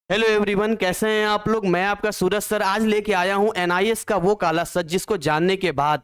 Hello everyone, कैसे हैं आप लोग। मैं आपका सूरज सर आज लेके आया हूं एनआईएस का वो काला सच जिसको जानने के बाद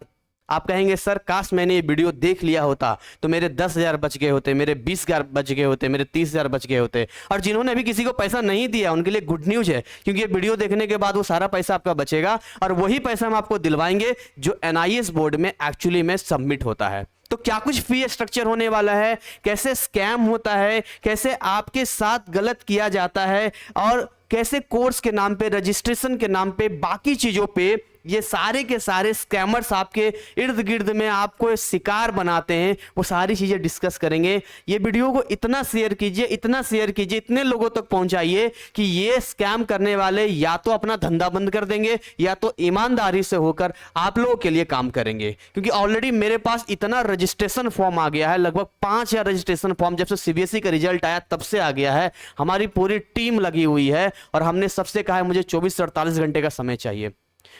आप कहेंगे सर काश मैंने ये वीडियो देख लिया होता तो मेरे 10,000 बच गए होते, मेरे 20,000 बच गए होते, मेरे 30,000 बच गए होते। और जिन्होंने अभी किसी को पैसा नहीं दिया उनके लिए गुड न्यूज है, क्योंकि ये वीडियो देखने के बाद वो सारा पैसा आपका बचेगा और वही पैसा हम आपको दिलवाएंगे जो एनआईएस बोर्ड में एक्चुअली में सबमिट होता है। तो क्या कुछ फी स्ट्रक्चर होने वाला है, कैसे स्कैम होता है, कैसे आपके साथ गलत किया जाता है और कैसे कोर्स के नाम पे, रजिस्ट्रेशन के नाम पे, बाकी चीजों पे ये सारे के सारे स्कैमर्स आपके इर्द गिर्द में आपको शिकार बनाते हैं, वो सारी चीजें डिस्कस करेंगे। ये वीडियो को इतना शेयर कीजिए, इतना शेयर कीजिए, इतने लोगों तक पहुंचाइए कि ये स्कैम करने वाले या तो अपना धंधा बंद कर देंगे या तो ईमानदारी से होकर आप लोगों के लिए काम करेंगे। क्योंकि ऑलरेडी मेरे पास इतना रजिस्ट्रेशन फॉर्म आ गया है, लगभग 5,000 रजिस्ट्रेशन फॉर्म जब से सीबीएसई का रिजल्ट आया तब से आ गया है। हमारी पूरी टीम लगी हुई है और हमने सबसे कहा है मुझे 24 से 48 घंटे का समय चाहिए।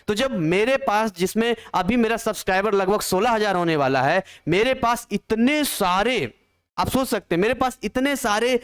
तो जब मेरे पास, जिसमें अभी मेरा सब्सक्राइबर लगभग 16,000 होने वाला है, मेरे पास इतने सारे, आप सोच सकते हैं मेरे पास इतने सारे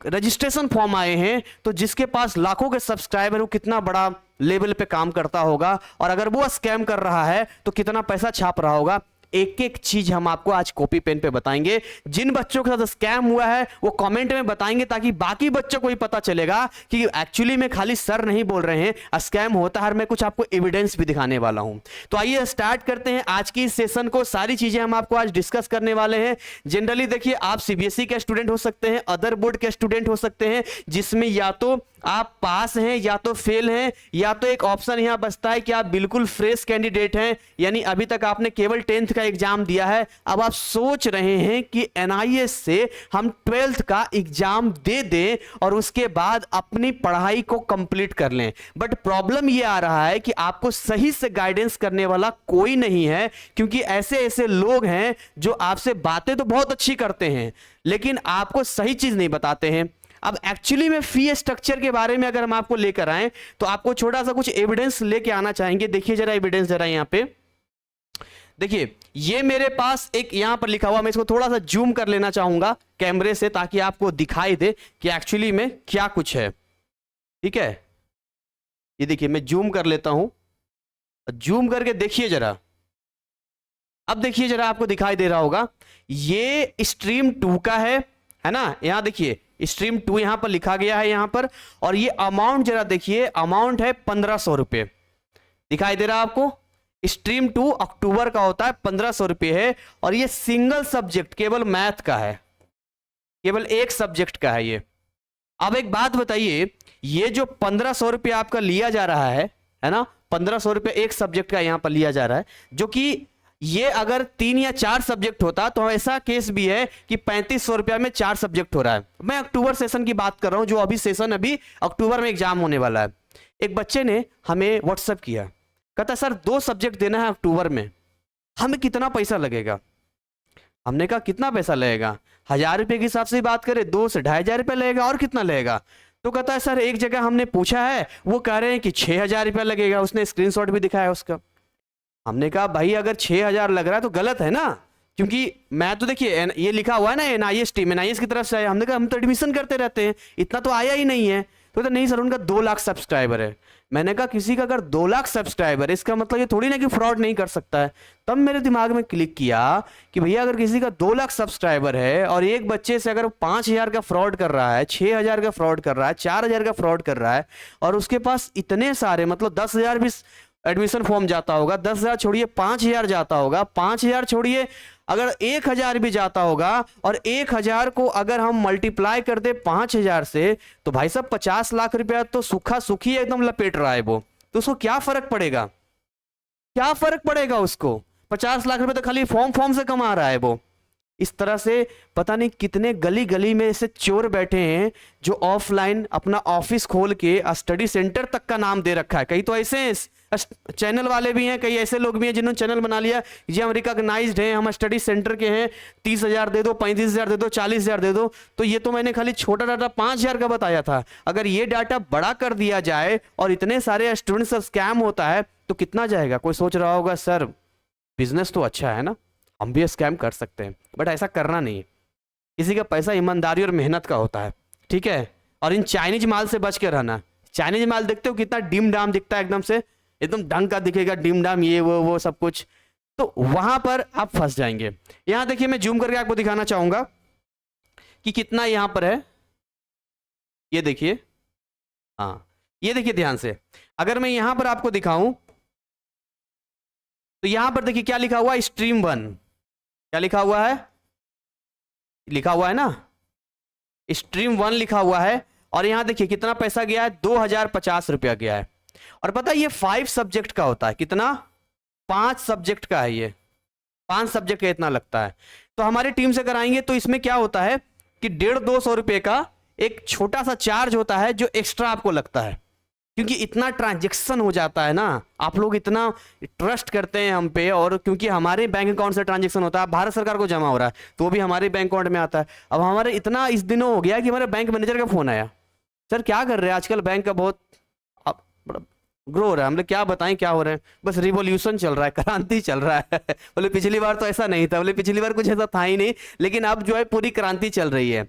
रजिस्ट्रेशन फॉर्म आए हैं, तो जिसके पास लाखों के सब्सक्राइबर, वो कितना बड़ा लेवल पे काम करता होगा और अगर वो स्कैम कर रहा है तो कितना पैसा छाप रहा होगा। एक एक चीज हम आपको आज कॉपी पेन पे बताएंगे। जिन बच्चों के साथ स्कैम हुआ है वो कमेंट में बताएंगे ताकि बाकी बच्चों को भी पता चलेगा कि एक्चुअली में खाली सर नहीं बोल रहे हैं, स्कैम होता है। मैं कुछ आपको एविडेंस भी दिखाने वाला हूं। तो आइए स्टार्ट करते हैं आज की सेशन को। सारी चीजें हम आपको आज डिस्कस करने वाले हैं। जनरली देखिए, आप सीबीएसई के स्टूडेंट हो सकते हैं, अदर बोर्ड के स्टूडेंट हो सकते हैं, जिसमें या तो आप पास हैं या तो फेल हैं, या तो एक ऑप्शन यहां बचता है कि आप बिल्कुल फ्रेश कैंडिडेट हैं, यानी अभी तक आपने केवल 10th का एग्जाम दिया है। अब आप सोच रहे हैं कि एनआईएस से हम 12th का एग्जाम दे दें और उसके बाद अपनी पढ़ाई को कंप्लीट कर लें। बट प्रॉब्लम यह आ रहा है कि आपको सही से गाइडेंस करने वाला कोई नहीं है, क्योंकि ऐसे ऐसे लोग हैं जो आपसे बातें तो बहुत अच्छी करते हैं लेकिन आपको सही चीज नहीं बताते हैं। अब एक्चुअली में फी स्ट्रक्चर के बारे में अगर हम आपको लेकर आए तो आपको छोटा सा कुछ एविडेंस लेके आना चाहेंगे। देखिए जरा एविडेंस, जरा यहां पे देखिए, ये मेरे पास एक यहां पर लिखा हुआ, मैं इसको थोड़ा सा जूम कर लेना चाहूंगा कैमरे से ताकि आपको दिखाई दे कि एक्चुअली में क्या कुछ है। ठीक है, ये देखिए मैं जूम कर लेता हूं, जूम करके देखिए जरा। अब देखिए जरा, आपको दिखाई दे रहा होगा, ये स्ट्रीम 2 का है ना। यहां देखिए स्ट्रीम 2 यहां पर लिखा गया है यहां पर, और ये अमाउंट जरा देखिए, अमाउंट है 1,500 रुपए। दिखाई दे रहा है आपको? स्ट्रीम 2 अक्टूबर का होता है, 1,500 रुपए है, और ये सिंगल सब्जेक्ट केवल मैथ का है, केवल एक सब्जेक्ट का है ये। अब एक बात बताइए, ये जो 1,500 रुपये आपका लिया जा रहा है ना, 1,500 रुपये एक सब्जेक्ट का यहां पर लिया जा रहा है, जो कि ये अगर 3 या 4 सब्जेक्ट होता तो ऐसा केस भी है कि 3,500 रुपया में 4 सब्जेक्ट हो रहा है। मैं अक्टूबर सेशन की बात कर रहा हूं, जो अभी सेशन अभी अक्टूबर में एग्जाम होने वाला है। एक बच्चे ने हमें व्हाट्सएप किया, कहता सर 2 सब्जेक्ट देना है अक्टूबर में, हमें कितना पैसा लगेगा। हमने कहा कितना पैसा लगेगा, 1,000 रुपये के हिसाब से बात करें 2 से 2,500 रुपया लगेगा, और कितना लगेगा। तो कहता है सर एक जगह हमने पूछा है, वो कह रहे हैं कि 6,000 रुपया लगेगा, उसने स्क्रीनशॉट भी दिखाया उसका। हमने कहा भाई अगर 6,000 लग रहा है तो गलत है ना, क्योंकि मैं तो देखिए ये लिखा हुआ है ना एनआईएस टीम, एनआईएस की तरफ से आया। हमने कहा हम तो एडमिशन करते रहते हैं, इतना तो आया ही नहीं है। तो नहीं सर, उनका 2 लाख सब्सक्राइबर है। मैंने कहा किसी का अगर 2 लाख सब्सक्राइबर है, इसका मतलब ये थोड़ी ना कि फ्रॉड नहीं कर सकता है। तब मेरे दिमाग में क्लिक किया कि भैया अगर किसी का 2 लाख सब्सक्राइबर है और एक बच्चे से अगर 5,000 का फ्रॉड कर रहा है, 6,000 का फ्रॉड कर रहा है, 4,000 का फ्रॉड कर रहा है, और उसके पास इतने सारे, मतलब 10,000 भी एडमिशन फॉर्म जाता होगा, 10,000 छोड़िए 5,000 जाता होगा, 5,000 छोड़िए अगर 1,000 भी जाता होगा, और 1,000 को अगर हम मल्टीप्लाई कर दे 5,000 से, तो भाई साहब 50 लाख रुपया तो सूखा सूखी एकदम लपेट रहा है वो। तो उसको क्या फर्क पड़ेगा, क्या फर्क पड़ेगा उसको? 50 लाख रुपए तो खाली फॉर्म से कमा रहा है वो। इस तरह से पता नहीं कितने गली गली में ऐसे चोर बैठे हैं जो ऑफलाइन अपना ऑफिस खोल के स्टडी सेंटर तक का नाम दे रखा है। कई तो ऐसे चैनल वाले भी हैं, कई ऐसे लोग भी हैं जिन्होंने चैनल बना लिया, ये हम रिकॉग्नाइज्ड हैं, हम स्टडी सेंटर के हैं, 30,000 दे दो, 35,000 दे दो, 40,000 दे दो। तो ये तो मैंने खाली छोटा डाटा 5,000 का बताया था। अगर ये डाटा बड़ा कर दिया जाए और इतने सारे स्टूडेंट्स स्कैम होता है तो कितना जाएगा। कोई सोच रहा होगा सर बिजनेस तो अच्छा है ना, हम भी स्कैम कर सकते हैं, बट ऐसा करना नहीं है। किसी का पैसा ईमानदारी और मेहनत का होता है, ठीक है। और इन चाइनीज माल से बच के रहना। चाइनीज माल देखते हो कितना डिम डाम दिखता है, एकदम से एकदम ढंग का दिखेगा, डिम डाम ये वो सब कुछ, तो वहां पर आप फंस जाएंगे। यहां देखिए मैं जूम करके आपको दिखाना चाहूंगा कि कितना यहां पर है, ये देखिए, हाँ ये देखिए ध्यान से, अगर मैं यहां पर आपको दिखाऊं तो यहां पर देखिए क्या लिखा हुआ है, स्ट्रीम 1, क्या लिखा हुआ है, लिखा हुआ है ना स्ट्रीम 1 लिखा हुआ है, और यहां देखिए कितना पैसा गया है, 2050 रुपया गया है। और पता है ये 5 सब्जेक्ट का होता है, कितना, 5 सब्जेक्ट का है, ये 5 सब्जेक्ट का इतना लगता है। तो हमारी टीम से कराएंगे तो इसमें क्या होता है कि 150-200 रुपए का एक छोटा सा चार्ज होता है जो एक्स्ट्रा आपको लगता है, क्योंकि इतना ट्रांजैक्शन हो जाता है ना, आप लोग इतना ट्रस्ट करते हैं हम पे, और क्योंकि हमारे बैंक अकाउंट से ट्रांजैक्शन होता है, भारत सरकार को जमा हो रहा है तो वो भी हमारे बैंक अकाउंट में आता है। अब हमारे इतना इस दिनों हो गया कि हमारे बैंक मैनेजर का फोन आया, सर क्या कर रहे हैं आजकल, बैंक का बहुत ग्रो हो रहा है, हम लोग क्या बताएं क्या हो रहे हैं, बस रिवॉल्यूशन चल रहा है, क्रांति चल रहा है। बोले पिछली बार तो ऐसा नहीं था, बोले पिछली बार कुछ ऐसा था ही नहीं, लेकिन अब जो है पूरी क्रांति चल रही है।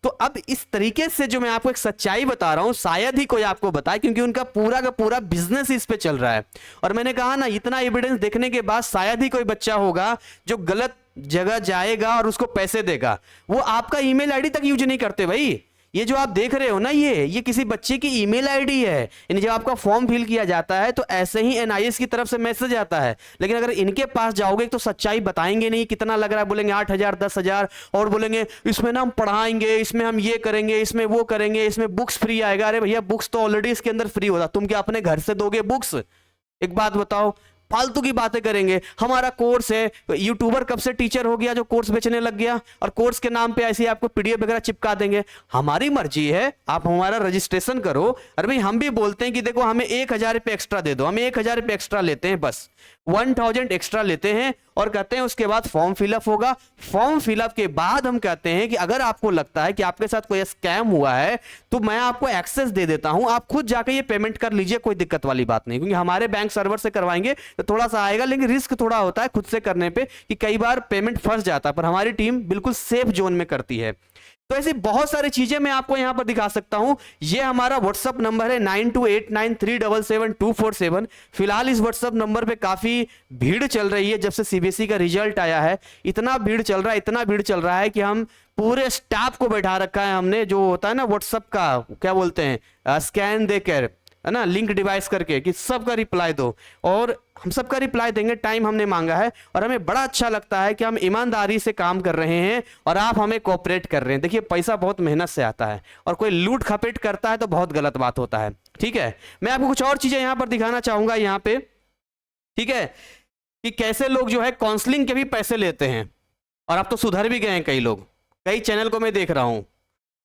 तो अब इस तरीके से जो मैं आपको एक सच्चाई बता रहा हूं, शायद ही कोई आपको बताए, क्योंकि उनका पूरा का पूरा बिजनेस इस पे चल रहा है। और मैंने कहा ना, इतना एविडेंस देखने के बाद शायद ही कोई बच्चा होगा जो गलत जगह जाएगा और उसको पैसे देगा। वो आपका ईमेल आईडी तक यूज नहीं करते भाई, ये जो आप देख रहे हो ना, ये किसी बच्चे की ईमेल आईडी है। यानी जब आपका फॉर्म फिल किया जाता है तो ऐसे ही एनआईएस की तरफ से मैसेज आता है, लेकिन अगर इनके पास जाओगे तो सच्चाई बताएंगे नहीं, कितना लग रहा है, बोलेंगे 8,000 10,000, और बोलेंगे इसमें ना हम पढ़ाएंगे, इसमें हम ये करेंगे, इसमें वो करेंगे, इसमें बुक्स फ्री आएगा। अरे भैया बुक्स तो ऑलरेडी इसके अंदर फ्री होता, तुम क्या अपने घर से दोगे बुक्स? एक बात बताओ, फालतू की बातें करेंगे। हमारा कोर्स है, यूट्यूबर कब से टीचर हो गया जो कोर्स बेचने लग गया, और कोर्स के नाम पे ऐसे आपको पीडीएफ वगैरह चिपका देंगे। हमारी मर्जी है, आप हमारा रजिस्ट्रेशन करो। अरे भाई हम भी बोलते हैं कि देखो हमें 1,000 रुपये एक्स्ट्रा दे दो, हमें 1,000 रुपये एक्स्ट्रा लेते हैं, बस 1,000 एक्स्ट्रा लेते हैं, और कहते हैं उसके बाद फॉर्म फिलअप होगा। फॉर्म फिलअप के बाद हम कहते हैं कि अगर आपको लगता है कि आपके साथ कोई स्कैम हुआ है तो मैं आपको एक्सेस दे देता हूं, आप खुद जाके ये पेमेंट कर लीजिए, कोई दिक्कत वाली बात नहीं। क्योंकि हमारे बैंक सर्वर से करवाएंगे तो थोड़ा सा आएगा, लेकिन रिस्क थोड़ा होता है खुद से करने पे कि कई बार पेमेंट फंस जाता है, पर हमारी टीम बिल्कुल सेफ जोन में करती है। तो ऐसी बहुत सारी चीजें मैं आपको यहां पर दिखा सकता हूं। ये हमारा व्हाट्सअप नंबर है 9289377247। फिलहाल इस व्हाट्सअप नंबर पे काफी भीड़ चल रही है, जब से सीबीएसई का रिजल्ट आया है इतना भीड़ चल रहा है, इतना भीड़ चल रहा है कि हम पूरे स्टाफ को बैठा रखा है हमने, जो होता है ना व्हाट्सअप का क्या बोलते हैं, स्कैन देकर, है ना, लिंक डिवाइस करके, कि सबका रिप्लाई दो, और हम सबका रिप्लाई देंगे। टाइम हमने मांगा है और हमें बड़ा अच्छा लगता है कि हम ईमानदारी से काम कर रहे हैं और आप हमें कोऑपरेट कर रहे हैं। देखिए पैसा बहुत मेहनत से आता है, और कोई लूट खपेट करता है तो बहुत गलत बात होता है। ठीक है, मैं आपको कुछ और चीजें यहां पर दिखाना चाहूंगा यहाँ पे, ठीक है, कि कैसे लोग जो है काउंसलिंग के भी पैसे लेते हैं, और अब तो सुधर भी गए हैं कई लोग। कई चैनल को मैं देख रहा हूं,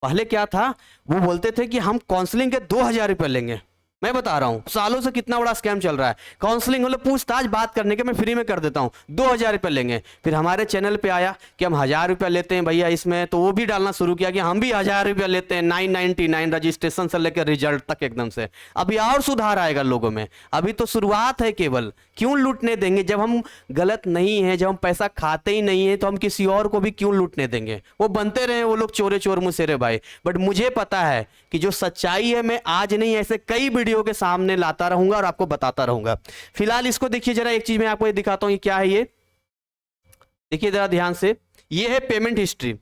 पहले क्या था, वो बोलते थे कि हम काउंसलिंग के 2,000 रुपये लेंगे। मैं बता रहा हूं सालों से कितना बड़ा स्कैम चल रहा है। काउंसलिंग मतलब पूछताछ बात करने के मैं फ्री में कर देता हूं, 2,000 रुपये लेंगे। फिर हमारे चैनल पे आया कि हम 1,000 रुपया लेते हैं भैया इसमें, तो वो भी डालना शुरू किया कि हम भी 1,000 रुपया लेते हैं, 999 रजिस्ट्रेशन से लेकर रिजल्ट तक एकदम से। अभी और सुधार आएगा लोगों में, अभी तो शुरुआत है केवल। क्यों लूटने देंगे जब हम गलत नहीं है, जब हम पैसा खाते ही नहीं है तो हम किसी और को भी क्यों लूटने देंगे? वो बनते रहे वो लोग चोरे चोर मुसेरे भाई। बट मुझे पता है कि जो सच्चाई है मैं आज नहीं ऐसे कई वीडियो के सामने लाता रहूंगा और आपको बताता रहूंगा। फिलहाल इसको देखिए जरा, एक चीज मैं आपको ये दिखाता हूं, ये क्या है, ये देखिए जरा ध्यान से, ये है पेमेंट हिस्ट्री।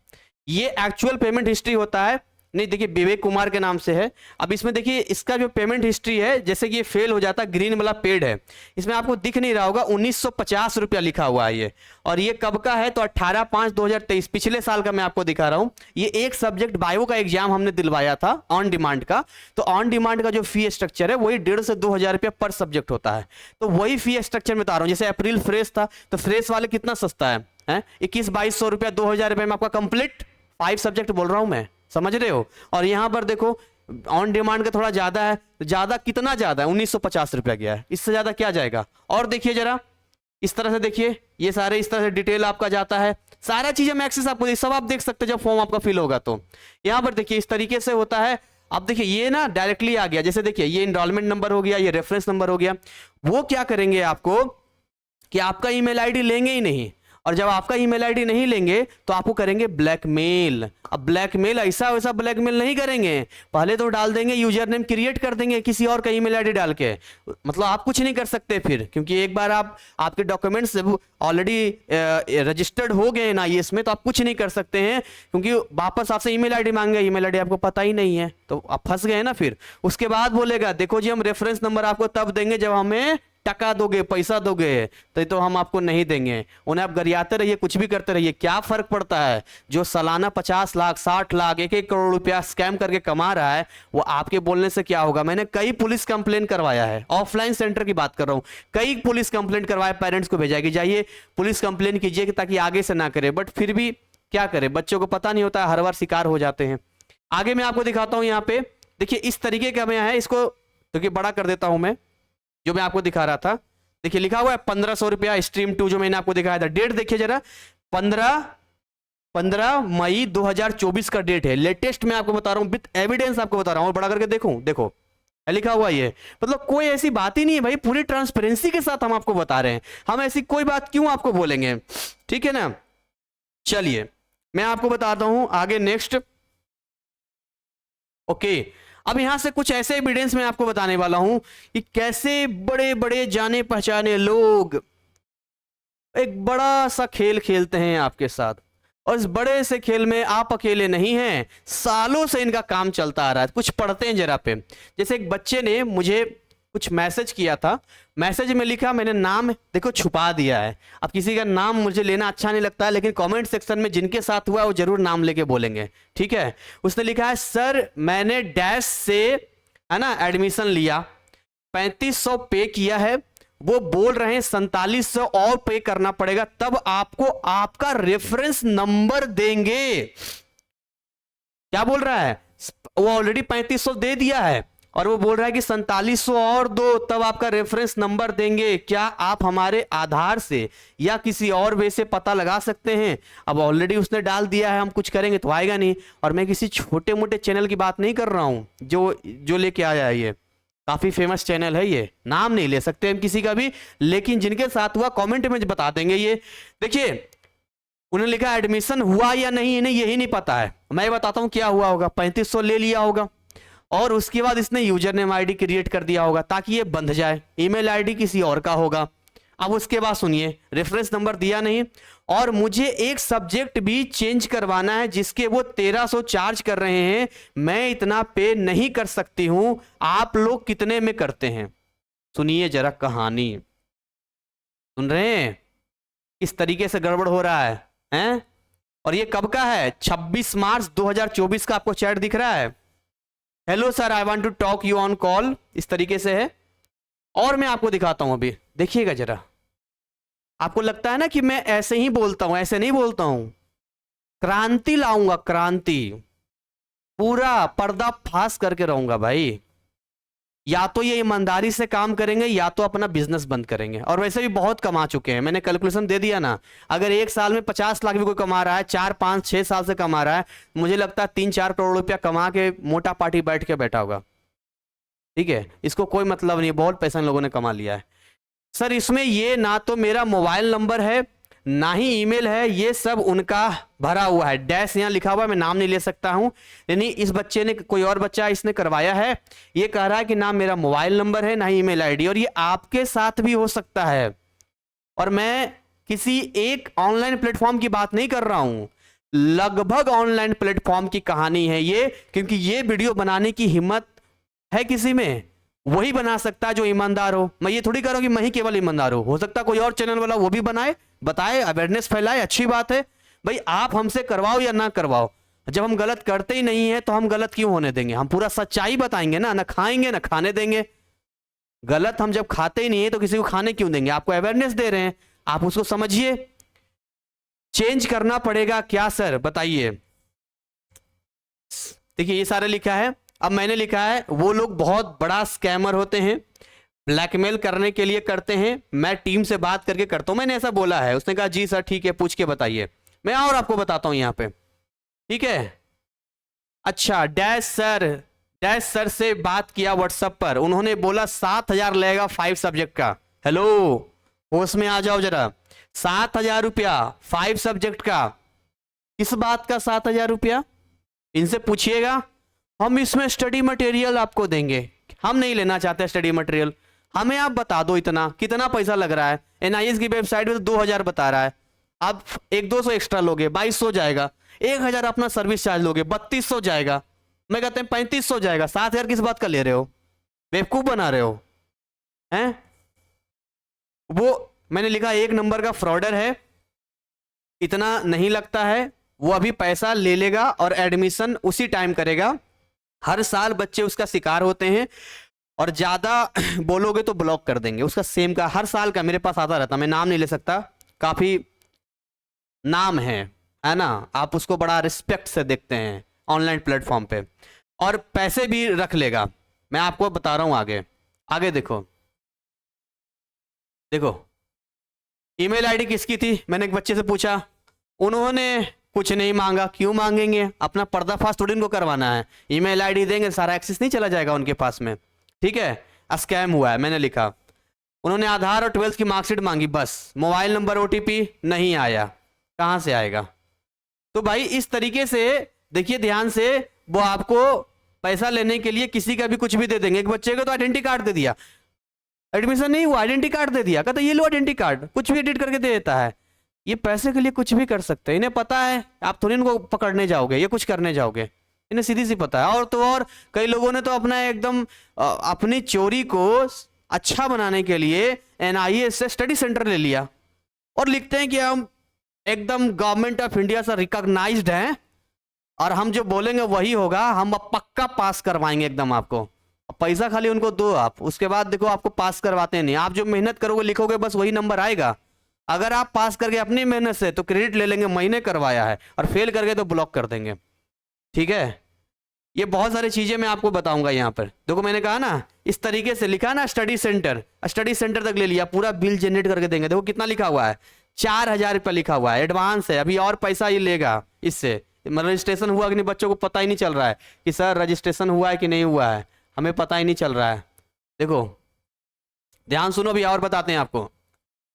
ये एक्चुअल पेमेंट हिस्ट्री होता है, नहीं देखिए विवेक कुमार के नाम से है। अब इसमें देखिए इसका जो पेमेंट हिस्ट्री है, जैसे कि ये फेल हो जाता, ग्रीन वाला पेड है, इसमें आपको दिख नहीं रहा होगा, 1950 रुपया लिखा हुआ है ये। और ये कब का है तो 18/5/2023, पिछले साल का मैं आपको दिखा रहा हूं। ये एक सब्जेक्ट बायो का एग्जाम हमने दिलवाया था ऑन डिमांड का, तो ऑन डिमांड का जो फी स्ट्रक्चर है वही 1,500 से 2,000 रुपया पर सब्जेक्ट होता है। तो वही फी स्ट्रक्चर में बता रहा हूं। जैसे अप्रैल फ्रेश था तो फ्रेश वाले कितना सस्ता है, 21-2200 रुपया, 2,000 रुपये में आपका कंप्लीट 5 सब्जेक्ट बोल रहा हूं मैं, समझ रहे हो। और यहां पर देखो ऑन डिमांड का थोड़ा ज्यादा है, ज्यादा कितना ज्यादा है, 1950 रुपया गया है, इससे ज्यादा क्या जाएगा। और देखिए जरा इस तरह से, देखिए ये सारे इस तरह से डिटेल आपका जाता है, सारा चीजें में एक्सेस आपको सब आप देख सकते हैं जब फॉर्म आपका फिल होगा। तो यहां पर देखिए इस तरीके से होता है। अब देखिए ये ना डायरेक्टली आ गया, जैसे देखिए ये इनरोलमेंट नंबर हो गया, ये रेफरेंस नंबर हो गया। वो क्या करेंगे आपको कि आपका ईमेल आईडी लेंगे ही नहीं, और जब आपका ईमेल आईडी नहीं लेंगे तो आपको करेंगे ब्लैकमेल। अब ब्लैकमेल ऐसा वैसा ब्लैकमेल नहीं करेंगे, पहले तो डाल देंगे यूजर नेम क्रिएट कर देंगे किसी और का ईमेल आईडी डाल के, मतलब आप कुछ नहीं कर सकते फिर, क्योंकि एक बार आपके डॉक्यूमेंट्स ऑलरेडी रजिस्टर्ड हो गए एनआईएस में, तो आप कुछ नहीं कर सकते हैं, क्योंकि वापस आपसे ईमेल आईडी मांगेगा, ईमेल आईडी आपको पता ही नहीं है, तो आप फंस गए ना। फिर उसके बाद बोलेगा देखो जी हम रेफरेंस नंबर आपको तब देंगे जब हमें टका दोगे, पैसा दोगे, तो हम आपको नहीं देंगे। उन्हें आप गरियाते रहिए, कुछ भी करते रहिए, क्या फर्क पड़ता है। जो सालाना 50 लाख 60 लाख 1-1 करोड़ रुपया स्कैम करके कमा रहा है, वो आपके बोलने से क्या होगा। मैंने कई पुलिस कंप्लेन करवाया है, ऑफलाइन सेंटर की बात कर रहा हूं, कई पुलिस कंप्लेंट करवाया, पेरेंट्स को भेजा कि जाइए पुलिस कंप्लेन कीजिए ताकि आगे से ना करे, बट फिर भी क्या करे, बच्चों को पता नहीं होता, हर बार शिकार हो जाते हैं। आगे मैं आपको दिखाता हूं, यहाँ पे देखिए इस तरीके का मैं है, इसको देखिए बड़ा कर देता हूं मैं, जो मैं आपको दिखा रहा था, देखिए लिखा हुआ है 1500 रुपया स्ट्रीम 2, जो मैंने आपको दिखाया था। डेट देखिए जरा, 15 मई 2024 का डेट है, लेटेस्ट मैं आपको बता रहा हूं, विद एविडेंस आपको बता रहा हूं, बड़ा करके देखो लिखा हुआ ये, मतलब कोई ऐसी बात ही नहीं है भाई, पूरी ट्रांसपेरेंसी के साथ हम आपको बता रहे हैं, हम ऐसी कोई बात क्यों आपको बोलेंगे, ठीक है ना। चलिए मैं आपको बताता हूं आगे नेक्स्ट। ओके, अब यहां से कुछ ऐसे एविडेंस मैं आपको बताने वाला हूं कि कैसे बड़े बड़े जाने पहचाने लोग एक बड़ा सा खेल खेलते हैं आपके साथ, और इस बड़े से खेल में आप अकेले नहीं हैं, सालों से इनका काम चलता आ रहा है। कुछ पढ़ते हैं जरा पे, जैसे एक बच्चे ने मुझे कुछ मैसेज किया था, मैसेज में लिखा, मैंने नाम देखो छुपा दिया है, अब किसी का नाम मुझे लेना अच्छा नहीं लगता है, लेकिन कमेंट सेक्शन में जिनके साथ हुआ है वो जरूर नाम लेके बोलेंगे, ठीक है। उसने लिखा है सर मैंने डैश से है ना एडमिशन लिया, 3500 पे किया है, वो बोल रहे हैं 4700 और पे करना पड़ेगा तब आपको आपका रेफरेंस नंबर देंगे। क्या बोल रहा है, वो ऑलरेडी 3500 दे दिया है और वो बोल रहा है कि 4700 और दो तब आपका रेफरेंस नंबर देंगे। क्या आप हमारे आधार से या किसी और वे से पता लगा सकते हैं। अब ऑलरेडी उसने डाल दिया है, हम कुछ करेंगे तो आएगा नहीं। और मैं किसी छोटे मोटे चैनल की बात नहीं कर रहा हूं जो लेके आया है, ये काफी फेमस चैनल है, ये नाम नहीं ले सकते हम किसी का भी, लेकिन जिनके साथ हुआ कमेंट में बता देंगे। ये देखिए उन्होंने लिखा एडमिशन हुआ या नहीं, इन्हें यही नहीं पता है। मैं बताता हूं क्या हुआ होगा, 3500 ले लिया होगा और उसके बाद इसने यूजर नेम आईडी क्रिएट कर दिया होगा ताकि ये बंध जाए, ईमेल आईडी किसी और का होगा। अब उसके बाद सुनिए, रेफरेंस नंबर दिया नहीं और मुझे एक सब्जेक्ट भी चेंज करवाना है जिसके वो 1300 चार्ज कर रहे हैं, मैं इतना पे नहीं कर सकती हूं, आप लोग कितने में करते हैं। सुनिए जरा कहानी, सुन रहे हैं किस तरीके से गड़बड़ हो रहा है, हैं? और ये कब का है, 26 मार्च 2024 का आपको चैट दिख रहा है। Hello sir I want to talk you on call, इस तरीके से है। और मैं आपको दिखाता हूं, अभी देखिएगा जरा, आपको लगता है ना कि मैं ऐसे ही बोलता हूं, ऐसे नहीं बोलता हूं, क्रांति लाऊंगा, क्रांति, पूरा पर्दा फाश करके रहूंगा भाई। या तो ये ईमानदारी से काम करेंगे या तो अपना बिजनेस बंद करेंगे, और वैसे भी बहुत कमा चुके हैं, मैंने कैलकुलेशन दे दिया ना। अगर एक साल में 50 लाख भी कोई कमा रहा है, 4 5 6 साल से कमा रहा है, मुझे लगता है 3-4 करोड़ रुपया कमा के मोटा पार्टी बैठ के बैठा होगा, ठीक है। इसको कोई मतलब नहीं, बहुत पैसा इन लोगों ने कमा लिया है। सर इसमें ये ना तो मेरा मोबाइल नंबर है ना ही ईमेल है, ये सब उनका भरा हुआ है, डैश यहां लिखा हुआ है, मैं नाम नहीं ले सकता हूं। यानी इस बच्चे ने, कोई और बच्चा इसने करवाया है, ये कह रहा है कि ना मेरा मोबाइल नंबर है ना ही ईमेल आईडी, और ये आपके साथ भी हो सकता है। और मैं किसी एक ऑनलाइन प्लेटफॉर्म की बात नहीं कर रहा हूं, लगभग ऑनलाइन प्लेटफॉर्म की कहानी है ये, क्योंकि ये वीडियो बनाने की हिम्मत है किसी में, वही बना सकता है जो ईमानदार हो। मैं ये थोड़ी कह रहा हूं कि मैं ही केवल ईमानदार हो सकता है कोई और चैनल वाला वो भी बनाए, बताए, अवेयरनेस फैलाए, अच्छी बात है भाई। आप हमसे करवाओ या ना करवाओ, जब हम गलत करते ही नहीं है तो हम गलत क्यों होने देंगे। हम पूरा सच्चाई बताएंगे ना खाएंगे ना खाने देंगे। गलत हम जब खाते ही नहीं है तो किसी को खाने क्यों देंगे। आपको अवेयरनेस दे रहे हैं, आप उसको समझिए। चेंज करना पड़ेगा क्या सर बताइए। देखिए ये सारे लिखा है। अब मैंने लिखा है वो लोग बहुत बड़ा स्कैमर होते हैं, ब्लैकमेल करने के लिए करते हैं, मैं टीम से बात करके करता हूं, मैंने ऐसा बोला है। उसने कहा जी सर ठीक है, पूछ के बताइए। मैं और आपको बताता हूं यहां पे, ठीक है। अच्छा डैश सर से बात किया व्हाट्सएप पर, उन्होंने बोला 7000 लगेगा 5 सब्जेक्ट का। हेलो होश में आ जाओ जरा, 7,000 रुपया 5 सब्जेक्ट का। किस बात का 7,000 रुपया? इनसे पूछिएगा। हम इसमें स्टडी मटेरियल आपको देंगे। हम नहीं लेना चाहते स्टडी मटेरियल, हमें आप बता दो इतना कितना पैसा लग रहा है। एनआईएस की वेबसाइट में तो 2,000 बता रहा है, आप 100-200 एक्स्ट्रा लोगे 2,200 जाएगा, 1,000 अपना सर्विस चार्ज लोगे 3,200 जाएगा, मैं कहते हैं 3,500 जाएगा। 7,000 किस बात का ले रहे हो? बेवकूफ बना रहे हो हैं? वो मैंने लिखा 1 नंबर का फ्रॉडर है, इतना नहीं लगता है। वो अभी पैसा ले लेगा और एडमिशन उसी टाइम करेगा। हर साल बच्चे उसका शिकार होते हैं, और ज्यादा बोलोगे तो ब्लॉक कर देंगे। उसका सेम का हर साल का मेरे पास आता रहता, मैं नाम नहीं ले सकता, काफी नाम है ना। आप उसको बड़ा रिस्पेक्ट से देखते हैं ऑनलाइन प्लेटफॉर्म पे, और पैसे भी रख लेगा। मैं आपको बता रहा हूं आगे आगे देखो देखो। ईमेल आईडी किसकी थी? मैंने एक बच्चे से पूछा, उन्होंने कुछ नहीं मांगा। क्यों मांगेंगे? अपना पर्दाफाश थोड़ी उनको करवाना है। ईमेल आईडी देंगे, सारा एक्सेस नहीं चला जाएगा उनके पास में, ठीक है। स्कैम हुआ है, मैंने लिखा। उन्होंने आधार और 12th की मार्कशीट मांगी, बस मोबाइल नंबर ओटीपी नहीं आया। कहां से आएगा? तो भाई इस तरीके से देखिए ध्यान से, वो आपको पैसा लेने के लिए किसी का भी कुछ भी दे देंगे। एक बच्चे को तो आइडेंटिटी कार्ड दे दिया, एडमिशन नहीं हुआ, आइडेंटिटी कार्ड दे दिया, कहता ये लो आइडेंटिटी कार्ड, कुछ भी एडिट करके दे देता है। ये पैसे के लिए कुछ भी कर सकते हैं, इन्हें पता है। आप थोड़ी इनको पकड़ने जाओगे, ये कुछ करने जाओगे, इन्हें सीधी सी पता है। और तो और कई लोगों ने तो अपना एकदम अपनी चोरी को अच्छा बनाने के लिए एनआईएस से स्टडी सेंटर ले लिया, और लिखते हैं कि हम एकदम गवर्नमेंट ऑफ इंडिया से रिकॉग्नाइज्ड हैं, और हम जो बोलेंगे वही होगा, हम अब पक्का पास करवाएंगे एकदम आपको। पैसा खाली उनको दो आप, उसके बाद देखो आपको पास करवाते नहीं। आप जो मेहनत करोगे लिखोगे बस वही नंबर आएगा। अगर आप पास करके अपनी मेहनत से तो क्रेडिट ले लेंगे, महीने करवाया है, और फेल करके तो ब्लॉक कर देंगे, ठीक है। ये बहुत सारी चीजें मैं आपको बताऊंगा यहाँ पर। देखो मैंने कहा ना, इस तरीके से लिखा ना स्टडी सेंटर, स्टडी सेंटर तक ले लिया, पूरा बिल जनरेट करके देंगे। देखो कितना लिखा हुआ है, 4,000 रुपया लिखा हुआ है, एडवांस है। अभी और पैसा ये लेगा इससे। रजिस्ट्रेशन हुआ कि नहीं, बच्चों को पता ही नहीं चल रहा है कि सर रजिस्ट्रेशन हुआ है कि नहीं हुआ है, हमें पता ही नहीं चल रहा है। देखो ध्यान सुनो, भी और बताते हैं आपको।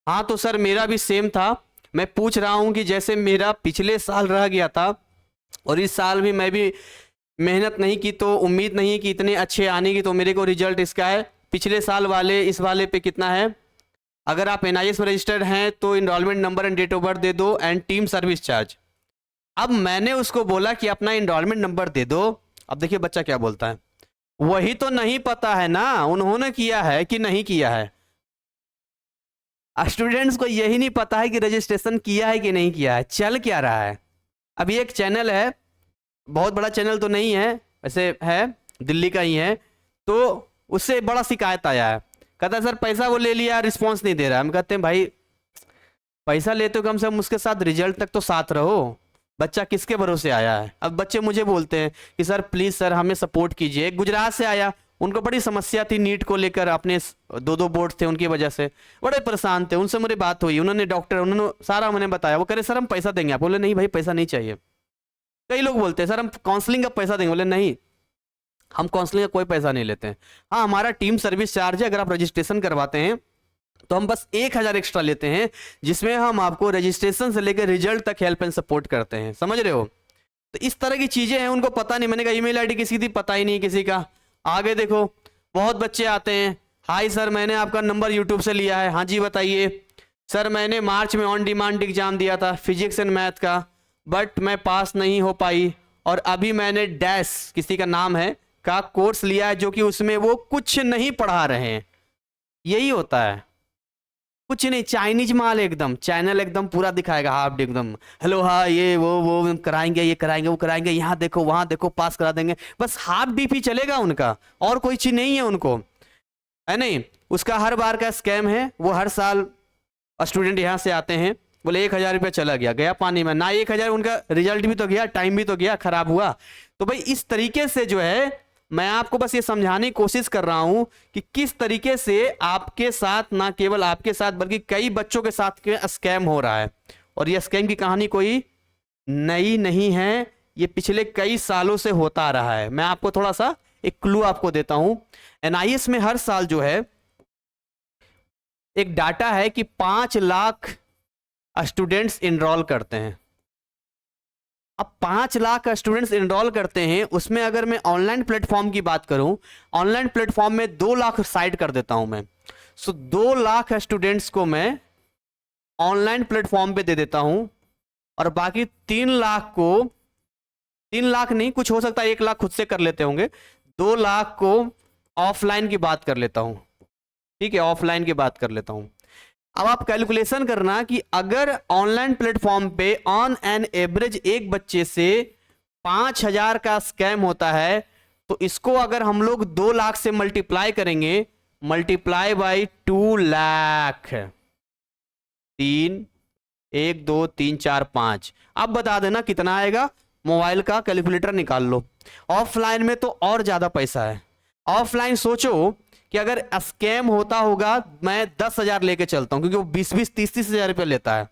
हाँ तो सर मेरा भी सेम था। मैं पूछ रहा हूं कि जैसे मेरा पिछले साल रह गया था, और इस साल भी मैं भी मेहनत नहीं की, तो उम्मीद नहीं कि इतने अच्छे आने की, तो मेरे को रिजल्ट इसका है। पिछले साल वाले इस वाले पे कितना है? अगर आप एनआईएस में रजिस्टर्ड हैं तो enrolment number and date of birth दे दो, एंड टीम सर्विस चार्ज। अब मैंने उसको बोला कि अपना इनरोलमेंट नंबर दे दो। अब देखिए बच्चा क्या बोलता है, वही तो नहीं पता है ना उन्होंने किया है कि नहीं किया है। स्टूडेंट्स को यही नहीं पता है कि रजिस्ट्रेशन किया है कि नहीं किया है, चल क्या रहा है। अभी एक चैनल है, बहुत बड़ा चैनल तो नहीं है वैसे, है दिल्ली का ही है, तो उससे बड़ा शिकायत आया है। कहता है सर पैसा वो ले लिया, रिस्पॉन्स नहीं दे रहा है। हम कहते हैं भाई पैसा लेते हो कम से कम उसके साथ रिजल्ट तक तो साथ रहो। बच्चा किसके भरोसे आया है? अब बच्चे मुझे बोलते हैं कि सर प्लीज सर हमें सपोर्ट कीजिए। एक गुजरात से आया, उनको बड़ी समस्या थी नीट को लेकर, अपने 2-2 बोर्ड थे उनकी वजह से, बड़े परेशान थे। उनसे मेरी बात हुई, उन्होंने डॉक्टर उन्होंने सारा मैंने बताया। वो कह रहे सर हम पैसा देंगे आप। बोले नहीं भाई पैसा नहीं चाहिए। कई लोग बोलते हैं सर हम काउंसलिंग का पैसा देंगे। बोले नहीं, हम काउंसलिंग का कोई पैसा नहीं लेते हैं। हाँ हमारा टीम सर्विस चार्ज है, अगर आप रजिस्ट्रेशन करवाते हैं तो हम बस 1,000 एक्स्ट्रा लेते हैं, जिसमें हम आपको रजिस्ट्रेशन से लेकर रिजल्ट तक हेल्प एंड सपोर्ट करते हैं। समझ रहे हो? तो इस तरह की चीजें हैं, उनको पता नहीं। मैंने कहा ईमेल आईडी किसी की पता ही नहीं किसी का। आगे देखो बहुत बच्चे आते हैं, हाय सर मैंने आपका नंबर यूट्यूब से लिया है। हाँ जी बताइए। सर मैंने मार्च में ऑन डिमांड एग्जाम दिया था फिजिक्स एंड मैथ का, बट मैं पास नहीं हो पाई, और अभी मैंने डैश किसी का नाम है का कोर्स लिया है, जो कि उसमें वो कुछ नहीं पढ़ा रहे हैं। यही होता है, कुछ नहीं, चाइनीज माल एकदम, चैनल एकदम पूरा दिखाएगा हाफ एकदम, हेलो हाँ ये वो कराएंगे, ये कराएंगे, वो कराएंगे, यहाँ देखो वहां देखो, पास करा देंगे। बस हाफ डीपी चलेगा उनका, और कोई चीज नहीं है उनको, है नहीं। उसका हर बार का स्कैम है। वो हर साल स्टूडेंट यहाँ से आते हैं, बोले 1,000 रुपया चला गया, गया पानी में ना। 1,000 उनका रिजल्ट भी तो गया, टाइम भी तो गया, खराब हुआ। तो भाई इस तरीके से जो है, मैं आपको बस ये समझाने की कोशिश कर रहा हूं कि किस तरीके से आपके साथ, ना केवल आपके साथ बल्कि कई बच्चों के साथ स्कैम हो रहा है। और ये स्कैम की कहानी कोई नई नहीं है, ये पिछले कई सालों से होता आ रहा है। मैं आपको थोड़ा सा एक क्लू आपको देता हूं। एनआईएस में हर साल जो है एक डाटा है कि 5 लाख स्टूडेंट्स इनरोल करते हैं। अब 5 लाख स्टूडेंट्स इनरोल करते हैं, उसमें अगर मैं ऑनलाइन प्लेटफॉर्म की बात करूं, ऑनलाइन प्लेटफॉर्म में 2 लाख साइड कर देता हूं मैं। सो 2 लाख स्टूडेंट्स को मैं ऑनलाइन प्लेटफॉर्म पे दे देता हूं, और बाकी 3 लाख को, 3 लाख नहीं, कुछ हो सकता है 1 लाख खुद से कर लेते होंगे, 2 लाख को ऑफलाइन की बात कर लेता हूं। ठीक है, ऑफलाइन की बात कर लेता हूं। अब आप कैलकुलेशन करना कि अगर ऑनलाइन प्लेटफॉर्म पे ऑन एन एवरेज एक बच्चे से 5,000 का स्कैम होता है, तो इसको अगर हम लोग 2 लाख से मल्टीप्लाई करेंगे, मल्टीप्लाई बाई 2 लाख, 3 1 2 3 4 5, अब बता देना कितना आएगा। मोबाइल का कैलकुलेटर निकाल लो। ऑफलाइन में तो और ज्यादा पैसा है। ऑफलाइन सोचो कि अगर स्कैम होता होगा, मैं 10,000 लेके चलता हूं, क्योंकि वो 20-20 30-30 हजार रुपये लेता है,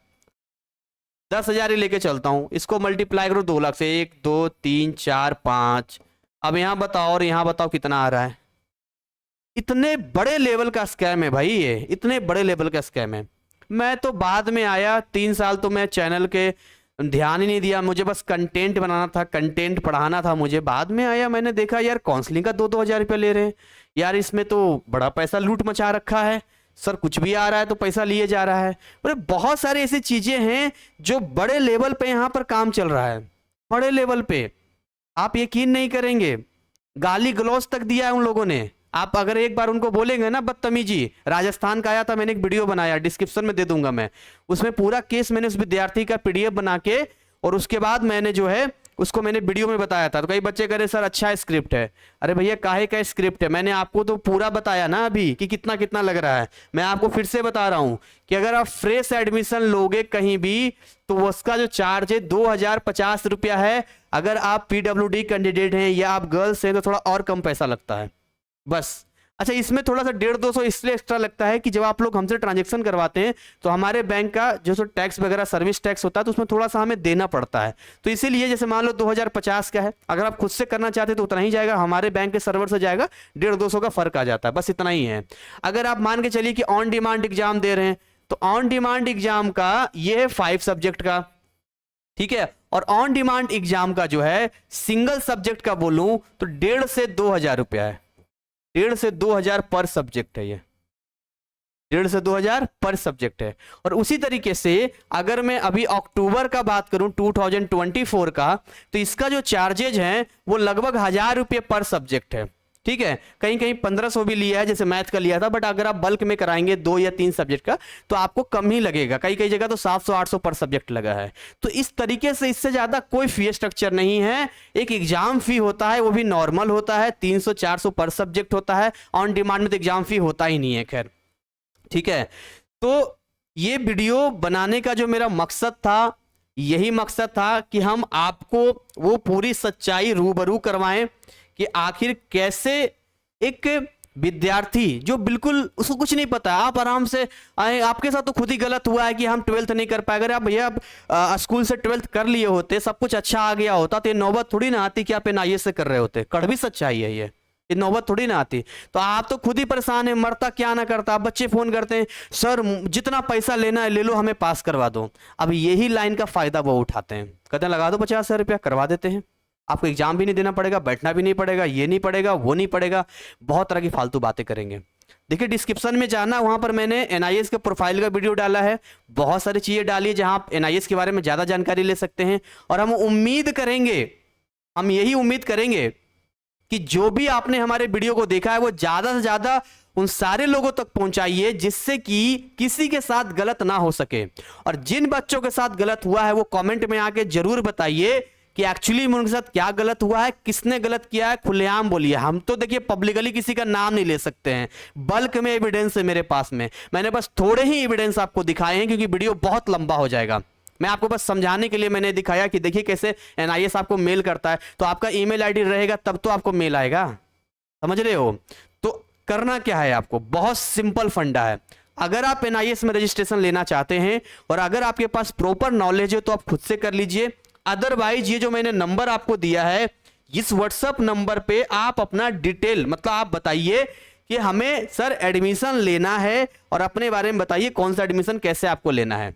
10,000 ही लेके चलता हूं। इसको मल्टीप्लाई करो 2 लाख से, 1 2 3 4 5। अब यहां बताओ और यहां बताओ कितना आ रहा है। इतने बड़े लेवल का स्कैम है भाई, ये इतने बड़े लेवल का स्कैम है। मैं तो बाद में आया, 3 साल तो मैं चैनल के ध्यान ही नहीं दिया, मुझे बस कंटेंट बनाना था, कंटेंट पढ़ाना था मुझे। बाद में आया, मैंने देखा यार काउंसलिंग का 2-2 हजार रुपया ले रहे हैं यार, इसमें तो बड़ा पैसा लूट मचा रखा है सर, कुछ भी आ रहा है तो पैसा लिए जा रहा है। बोले बहुत सारी ऐसी चीजें हैं जो बड़े लेवल पे यहाँ पर काम चल रहा है, बड़े लेवल पे। आप यकीन नहीं करेंगे, गाली गलौज तक दिया है उन लोगों ने। आप अगर एक बार उनको बोलेंगे ना बदतमीजी, राजस्थान का आया था, मैंने एक वीडियो बनाया, डिस्क्रिप्शन में दे दूंगा मैं, उसमें पूरा केस मैंने उस विद्यार्थी का पीडीएफ बना के, और उसके बाद मैंने जो है उसको मैंने वीडियो में बताया था। तो कई बच्चे कह रहे सर अच्छा स्क्रिप्ट है। अरे भैया काहे का स्क्रिप्ट है, मैंने आपको तो पूरा बताया ना अभी कि कितना कितना लग रहा है। मैं आपको फिर से बता रहा हूं कि अगर आप फ्रेश एडमिशन लोगे कहीं भी, तो उसका जो चार्ज है 2,050 रुपया है। अगर आप पीडब्ल्यूडी कैंडिडेट हैं या आप गर्ल्स हैं तो थोड़ा और कम पैसा लगता है बस। अच्छा, इसमें थोड़ा सा 150-200 इसलिए एक्स्ट्रा लगता है कि जब आप लोग हमसे ट्रांजैक्शन करवाते हैं तो हमारे बैंक का जो सो टैक्स वगैरह सर्विस टैक्स होता है, तो उसमें थोड़ा सा हमें देना पड़ता है। तो इसीलिए जैसे मान लो 2,050 का है, अगर आप खुद से करना चाहते हैं तो उतना ही जाएगा, हमारे बैंक के सर्वर से जाएगा 150-200 का फर्क आ जाता है, बस इतना ही है। अगर आप मान के चलिए कि ऑन डिमांड एग्जाम दे रहे हैं, तो ऑन डिमांड एग्जाम का ये है 5 सब्जेक्ट का, ठीक है। और ऑन डिमांड एग्जाम का जो है सिंगल सब्जेक्ट का बोलूं तो 1,500 से 2,000 रुपया है, 1,500 से 2,000 पर सब्जेक्ट है ये, 1,500 से 2,000 पर सब्जेक्ट है। और उसी तरीके से अगर मैं अभी अक्टूबर का बात करूं 2024 का, तो इसका जो चार्जेज है वो लगभग 1,000 रुपये पर सब्जेक्ट है, ठीक है। कहीं कहीं 1,500 भी लिया है, जैसे मैथ का लिया था, बट अगर आप बल्क में कराएंगे 2 या 3 सब्जेक्ट का तो आपको कम ही लगेगा। कई कई जगह तो 700-800 पर सब्जेक्ट लगा है। तो इस तरीके से इससे ज्यादा कोई फी स्ट्रक्चर नहीं है। एक एग्जाम फी होता है, वो भी नॉर्मल होता है, 300-400 पर सब्जेक्ट होता है। ऑन डिमांड में तो एग्जाम फी होता ही नहीं है, खैर, ठीक है। तो ये वीडियो बनाने का जो मेरा मकसद था, यही मकसद था कि हम आपको वो पूरी सच्चाई रूबरू करवाएं कि आखिर कैसे एक विद्यार्थी जो बिल्कुल उसको कुछ नहीं पता, आप आराम से आए, आपके साथ तो खुद ही गलत हुआ है कि हम 12th नहीं कर पाए। अगर आप भैया स्कूल से 12th कर लिए होते, सब कुछ अच्छा आ गया होता, तो ये नौबत थोड़ी ना आती कि आप NIS से कर रहे होते। कड़वी सच्चाई है ये नौबत थोड़ी ना आती। तो आप तो खुद ही परेशान है, मरता क्या ना करता। बच्चे फोन करते हैं, सर जितना पैसा लेना है ले लो, हमें पास करवा दो। अब यही लाइन का फायदा वो उठाते हैं, कहते हैं लगा दो 50,000 रुपया, करवा देते हैं। आपको एग्जाम भी नहीं देना पड़ेगा, बैठना भी नहीं पड़ेगा, ये नहीं पड़ेगा, वो नहीं पड़ेगा, बहुत तरह की फालतू बातें करेंगे। देखिए डिस्क्रिप्शन में जाना, वहां पर मैंने NIS के प्रोफाइल का वीडियो डाला है, बहुत सारी चीजें डाली है जहां आप NIS के बारे में ज्यादा जानकारी ले सकते हैं। और हम उम्मीद करेंगे, हम यही उम्मीद करेंगे कि जो भी आपने हमारे वीडियो को देखा है वो ज्यादा से ज्यादा उन सारे लोगों तक पहुंचाइए जिससे कि किसी के साथ गलत ना हो सके। और जिन बच्चों के साथ गलत हुआ है वो कमेंट में आके जरूर बताइए कि एक्चुअली में उनके साथ क्या गलत हुआ है, किसने गलत किया है, खुलेआम बोलिए। हम तो देखिए पब्लिकली किसी का नाम नहीं ले सकते हैं, बल्क में एविडेंस है मेरे पास में। मैंने बस थोड़े ही एविडेंस आपको दिखाए हैं क्योंकि वीडियो बहुत लंबा हो जाएगा। मैं आपको बस समझाने के लिए मैंने दिखाया कि देखिए कैसे NIS आपको मेल करता है। तो आपका ईमेल आईडी रहेगा तब तो आपको मेल आएगा, समझ रहे हो। तो करना क्या है आपको, बहुत सिंपल फंडा है। अगर आप NIS में रजिस्ट्रेशन लेना चाहते हैं और अगर आपके पास प्रॉपर नॉलेज है तो आप खुद से कर लीजिए। अदरवाइज ये जो मैंने नंबर आपको दिया है, इस व्हाट्सएप नंबर पे आप अपना डिटेल, मतलब आप बताइए कि हमें सर एडमिशन लेना है और अपने बारे में बताइए कौन सा एडमिशन कैसे आपको लेना है।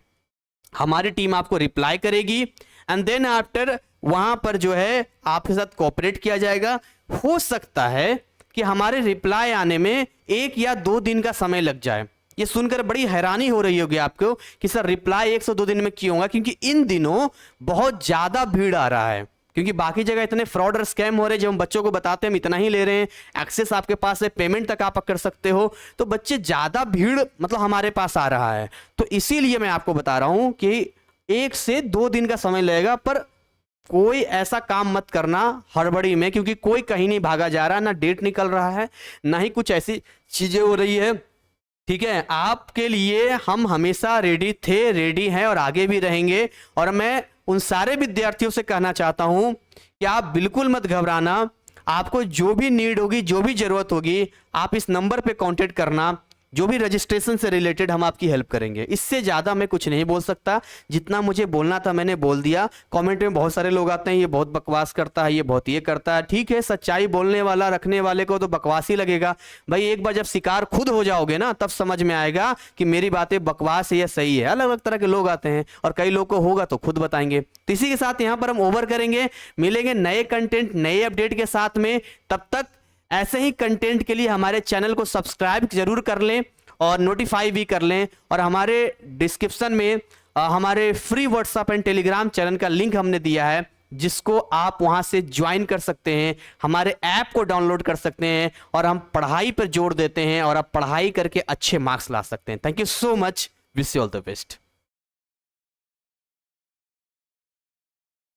हमारी टीम आपको रिप्लाई करेगी एंड देन आफ्टर वहां पर जो है आपके साथ कोऑपरेट किया जाएगा। हो सकता है कि हमारे रिप्लाई आने में 1 या 2 दिन का समय लग जाए। ये सुनकर बड़ी हैरानी हो रही होगी आपको कि सर रिप्लाई 1 से 2 दिन में क्यों होगा, क्योंकि इन दिनों बहुत ज्यादा भीड़ आ रहा है, क्योंकि बाकी जगह इतने फ्रॉड और स्कैम हो रहे हैं। जब हम बच्चों को बताते हैं हम इतना ही ले रहे हैं, एक्सेस आपके पास है, पेमेंट तक आप कर सकते हो, तो बच्चे ज्यादा भीड़ मतलब हमारे पास आ रहा है। तो इसीलिए मैं आपको बता रहा हूं कि 1 से 2 दिन का समय लगेगा, पर कोई ऐसा काम मत करना हड़बड़ी में, क्योंकि कोई कहीं नहीं भागा जा रहा, ना डेट निकल रहा है, ना ही कुछ ऐसी चीजें हो रही है। ठीक है, आपके लिए हम हमेशा रेडी थे, रेडी हैं और आगे भी रहेंगे। और मैं उन सारे विद्यार्थियों से कहना चाहता हूं कि आप बिल्कुल मत घबराना। आपको जो भी नीड होगी, जो भी जरूरत होगी, आप इस नंबर पे कांटेक्ट करना। जो भी रजिस्ट्रेशन से रिलेटेड हम आपकी हेल्प करेंगे। इससे ज्यादा मैं कुछ नहीं बोल सकता, जितना मुझे बोलना था मैंने बोल दिया। कमेंट में बहुत सारे लोग आते हैं ये बहुत बकवास करता है, ये बहुत ये करता है। ठीक है, सच्चाई बोलने वाला रखने वाले को तो बकवास ही लगेगा भाई। एक बार जब शिकार खुद हो जाओगे ना, तब समझ में आएगा कि मेरी बातें बकवास है या सही है। अलग अलग तरह के लोग आते हैं और कई लोग को होगा तो खुद बताएंगे। तो इसी के साथ यहाँ पर हम ओवर करेंगे, मिलेंगे नए कंटेंट नए अपडेट के साथ में। तब तक ऐसे ही कंटेंट के लिए हमारे चैनल को सब्सक्राइब जरूर कर लें और नोटिफाई भी कर लें। और हमारे डिस्क्रिप्शन में हमारे free WhatsApp and Telegram channel का लिंक हमने दिया है, जिसको आप वहां से ज्वाइन कर सकते हैं, हमारे ऐप को डाउनलोड कर सकते हैं और हम पढ़ाई पर जोर देते हैं और आप पढ़ाई करके अच्छे मार्क्स ला सकते हैं। Thank you so much, wish you all the best.